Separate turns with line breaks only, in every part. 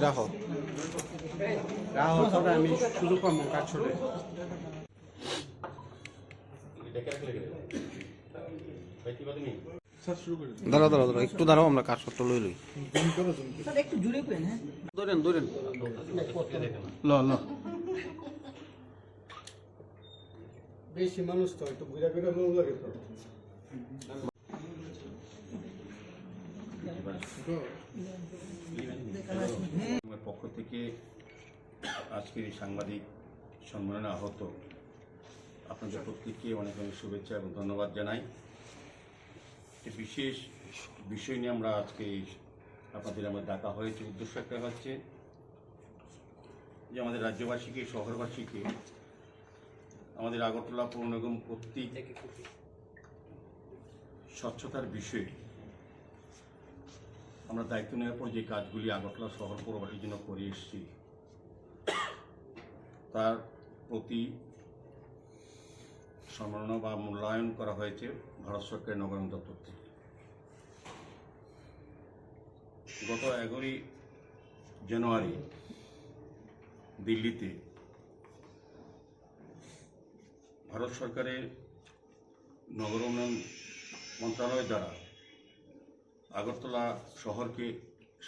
রাখো
আমি শুরু করবো কাজ ছোটে
দাঁড়াও দাঁড়াও দাঁড়াও একটু দাঁড়াও আমরা কাজপত্র লই লই
একটু জুড়ে করেন। হ্যাঁ
ধরেন ধরেন ল ল
বেশি মানুষ তো একটু ঘুরে ঘুরে লোক লাগে তো
আমার পক্ষ থেকে আজকের এই সাংবাদিক সম্মেলনে আহত আপনাদের প্রত্যেককে অনেক অনেক শুভেচ্ছা এবং ধন্যবাদ জানাই। একটি বিশেষ বিষয় নিয়ে আমরা আজকে আপনাদের আমার ডাকা হয়েছে। উদ্দেশ্য একটা হচ্ছে যে আমাদের রাজ্যবাসীকে শহরবাসীকে আমাদের আগরতলা পৌর নিগম কর্তৃক স্বচ্ছতার বিষয়ে আমরা দায়িত্ব নেওয়ার পর যে কাজগুলি আগরতলা শহর পৌরবাসীর জন্য করে এসেছি তার প্রতি সম্মাননা বা মূল্যায়ন করা হয়েছে ভারত সরকারের নগরায়ণ দপ্তর থেকে। গত 11ই জানুয়ারি দিল্লিতে ভারত সরকারের নগর উন্নয়ন মন্ত্রণালয় দ্বারা আগরতলা শহরকে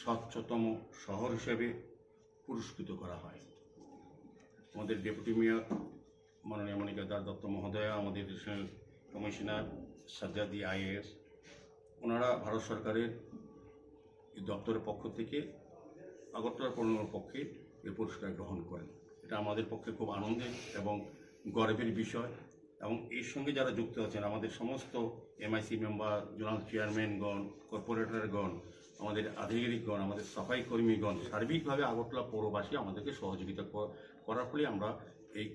স্বচ্ছতম শহর হিসেবে পুরস্কৃত করা হয়। আমাদের ডেপুটি মেয়র মাননীয় মনিকা দাস দত্ত মহোদয়া, আমাদের এডিশনাল কমিশনার সাজ্জাদি আইএএস, ওনারা ভারত সরকারের দপ্তরের পক্ষ থেকে আগরতলা পৌর নিগমের পক্ষে এই পুরস্কার গ্রহণ করেন। এটা আমাদের পক্ষে খুব আনন্দের এবং গর্বের বিষয়। এবং এর সঙ্গে যারা যুক্ত আছেন আমাদের সমস্ত এমআইসি মেম্বার, জোনাল চেয়ারম্যানগণ, কর্পোরেটরগণ, আমাদের আধিকারিকগণ, আমাদের সাফাই কর্মীগণ, সার্বিকভাবে আগরতলা পৌরবাসী আমাদেরকে সহযোগিতা করার ফলে আমরা এই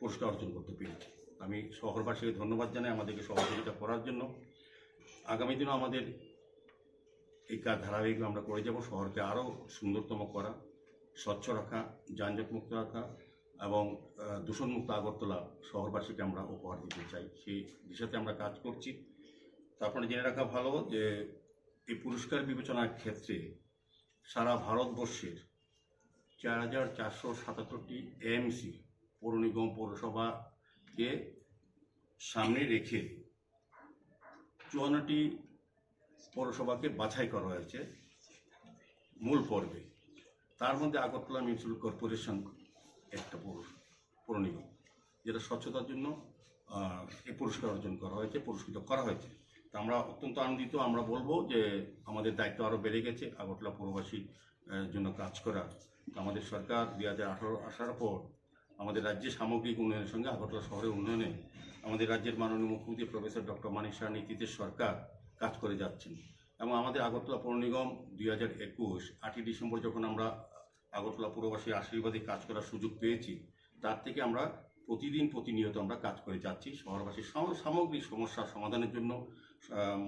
পুরস্কার অর্জন করতে পেরেছি। আমি শহরবাসীকে ধন্যবাদ জানাই আমাদেরকে সহযোগিতা করার জন্য। আগামী দিনও আমাদের এই কাজ ধারাবাহিক আমরা করে যাব, শহরকে আরও সুন্দরতম করা, স্বচ্ছ রাখা, যানজটমুক্ত রাখা এবং দূষণমুক্ত আগরতলা শহরবাসীকে আমরা উপহার দিতে চাই। সেই দিশাতে আমরা কাজ করছি। তা আপনারা জেনে রাখা ভালো যে এই পুরস্কার বিবেচনার ক্ষেত্রে সারা ভারতবর্ষের 4477টি এএমসি পৌর নিগম পৌরসভাকে সামনে রেখে 54টি পৌরসভাকে বাছাই করা হয়েছে মূল পর্বে। তার মধ্যে আগরতলা মিউনিসিপ্যাল কর্পোরেশন একটা পৌর নিগম যেটা স্বচ্ছতার জন্য এই পুরস্কার অর্জন করা হয়েছে, পুরস্কৃত করা হয়েছে। তা আমরা অত্যন্ত আনন্দিত। আমরা বলবো যে আমাদের দায়িত্ব আরও বেড়ে গেছে আগরতলা পৌরবাসীর জন্য কাজ করা। আমাদের সরকার 2018 আসার পর আমাদের রাজ্যের সামগ্রিক উন্নয়নের সঙ্গে আগরতলা শহরের উন্নয়নে আমাদের রাজ্যের মাননীয় মুখ্যমন্ত্রী প্রফেসর ডক্টর মানিক সাহার নেতৃত্বে সরকার কাজ করে যাচ্ছেন। এবং আমাদের আগরতলা পৌর নিগম 2021 8ই ডিসেম্বর যখন আমরা আগরতলা পৌরবাসীর আশীর্বাদে কাজ করার সুযোগ পেয়েছি, তার থেকে আমরা প্রতিনিয়ত আমরা কাজ করে যাচ্ছি শহরবাসীর সামগ্রিক সমস্যার সমাধানের জন্য,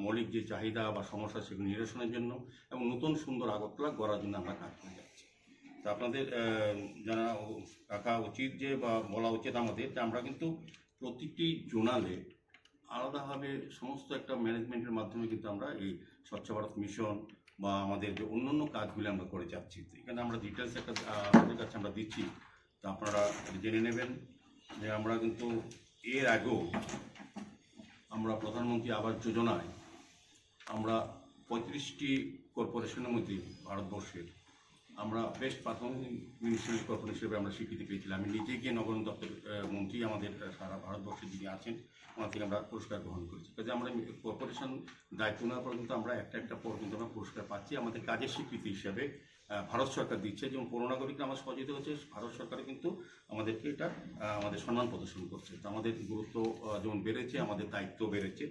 মৌলিক যে চাহিদা বা সমস্যা সেগুলো নিরসনের জন্য এবং নতুন সুন্দর আগরতলা গড়ার জন্য আমরা কাজ করে যাচ্ছি। তা আপনাদের জানা রাখা উচিত যে বা বলা উচিত আমাদের যে আমরা কিন্তু প্রতিটি জোনালে আলাদাভাবে সমস্ত একটা ম্যানেজমেন্টের মাধ্যমে কিন্তু আমরা এই স্বচ্ছ ভারত মিশন বা আমাদের যে অন্যান্য কাজগুলি আমরা করে যাচ্ছি। এখানে আমরা ডিটেলস একটা আপনাদের কাছে আমরা দিচ্ছি, তা আপনারা জেনে নেবেন যে আমরা কিন্তু এর আগেও আমরা প্রধানমন্ত্রী আবাস যোজনায় আমরা 35টি কর্পোরেশনের মধ্যে ভারতবর্ষের আমরা বেস্ট পারফর্মিং মিউনিসিপ্যাল কর্পোরেশন হিসেবে আমরা স্বীকৃতি পেয়েছিলাম। আমি নিজে গিয়ে নগরায়ণ দপ্তর মন্ত্রী আমাদের সারা ভারতবর্ষে যিনি আছেন ওনার থেকে আমরা পুরস্কার গ্রহণ করেছি। কাজে আমরা কর্পোরেশন দায়িত্ব নেওয়ার পর কিন্তু আমরা একটা পর কিন্তু আমরা পুরস্কার পাচ্ছি আমাদের কাজের স্বীকৃতি হিসাবে ভারত সরকার দিচ্ছে। যেমন পৌর নাগরিকরা আমার সহযোগিতা হচ্ছে, ভারত সরকারও কিন্তু আমাদেরকে এটা আমাদের সম্মান প্রদর্শন করছে। তো আমাদের গুরুত্ব যেমন বেড়েছে, আমাদের দায়িত্ব বেড়েছে।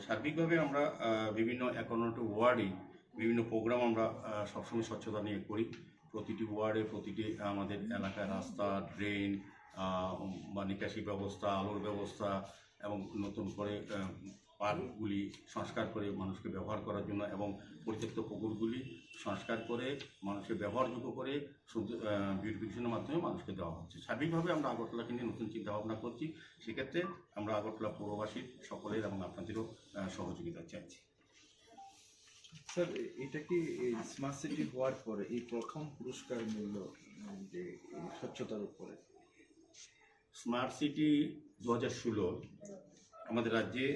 সার্বিকভাবে আমরা বিভিন্ন 51টি ওয়ার্ডে বিভিন্ন প্রোগ্রাম আমরা সবসময় স্বচ্ছতা নিয়ে করি। প্রতিটি ওয়ার্ডে প্রতিটি আমাদের এলাকায় রাস্তা, ড্রেন বা নিকাশি ব্যবস্থা, আলোর ব্যবস্থা এবং নতুন করে পার্কগুলি সংস্কার করে মানুষকে ব্যবহার করার জন্য এবং পরিত্যক্ত পুকুরগুলি সংস্কার করে মানুষের ব্যবহারযোগ্য করে বিউটিফিকেশনের মাধ্যমে মানুষকে দেওয়া হচ্ছে। সার্বিকভাবে আমরা আগরতলাকে নিয়ে নতুন চিন্তাভাবনা করছি। সেক্ষেত্রে আমরা আগরতলা পৌরবাসীর সকলের এবং আপনাদেরও সহযোগিতা চাইছি।
স্যার এটা কি স্মার্ট সিটি হওয়ার পরে এই প্রথম পুরস্কার মূল্য যে এই স্বচ্ছতার উপরে?
স্মার্ট সিটি 2016 আমাদের রাজ্যে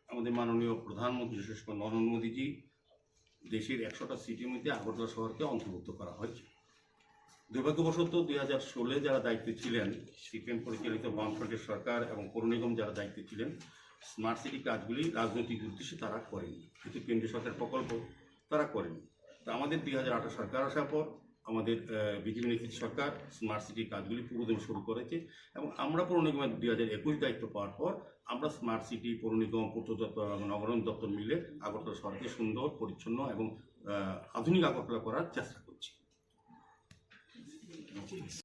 আমাদের মাননীয় প্রধানমন্ত্রী বিশেষ করে নরেন্দ্র মোদীজি দেশের 100টা সিটির মধ্যে আগরতলা শহরকে অন্তর্ভুক্ত করা হয়েছে। দুর্ভাগ্যবশত 2016 যারা দায়িত্বে ছিলেন, সিপিএম পরিচালিত বামফ্রন্টের সরকার এবং পৌর নিগম যারা দায়িত্বে ছিলেন, স্মার্ট সিটি কাজগুলি রাজনৈতিক উদ্দেশ্যে তারা করেনি, কিন্তু কেন্দ্রীয় সরকার প্রকল্প তারা করেনি। তো আমাদের 2018 সরকার আসার পর আমাদের বিজেপি নেতৃত্ব সরকার স্মার্ট সিটির কাজগুলি পুরোদমে শুরু করেছে এবং আমরা পৌর নিগমের 2021 দায়িত্ব পাওয়ার পর আমরা স্মার্ট সিটি, পৌর নিগম, পূর্ত দপ্তর এবং নগরায়ণ দপ্তর মিলে আগরতলা শহরকে সুন্দর, পরিচ্ছন্ন এবং আধুনিক আগরতলা করার চেষ্টা করছি।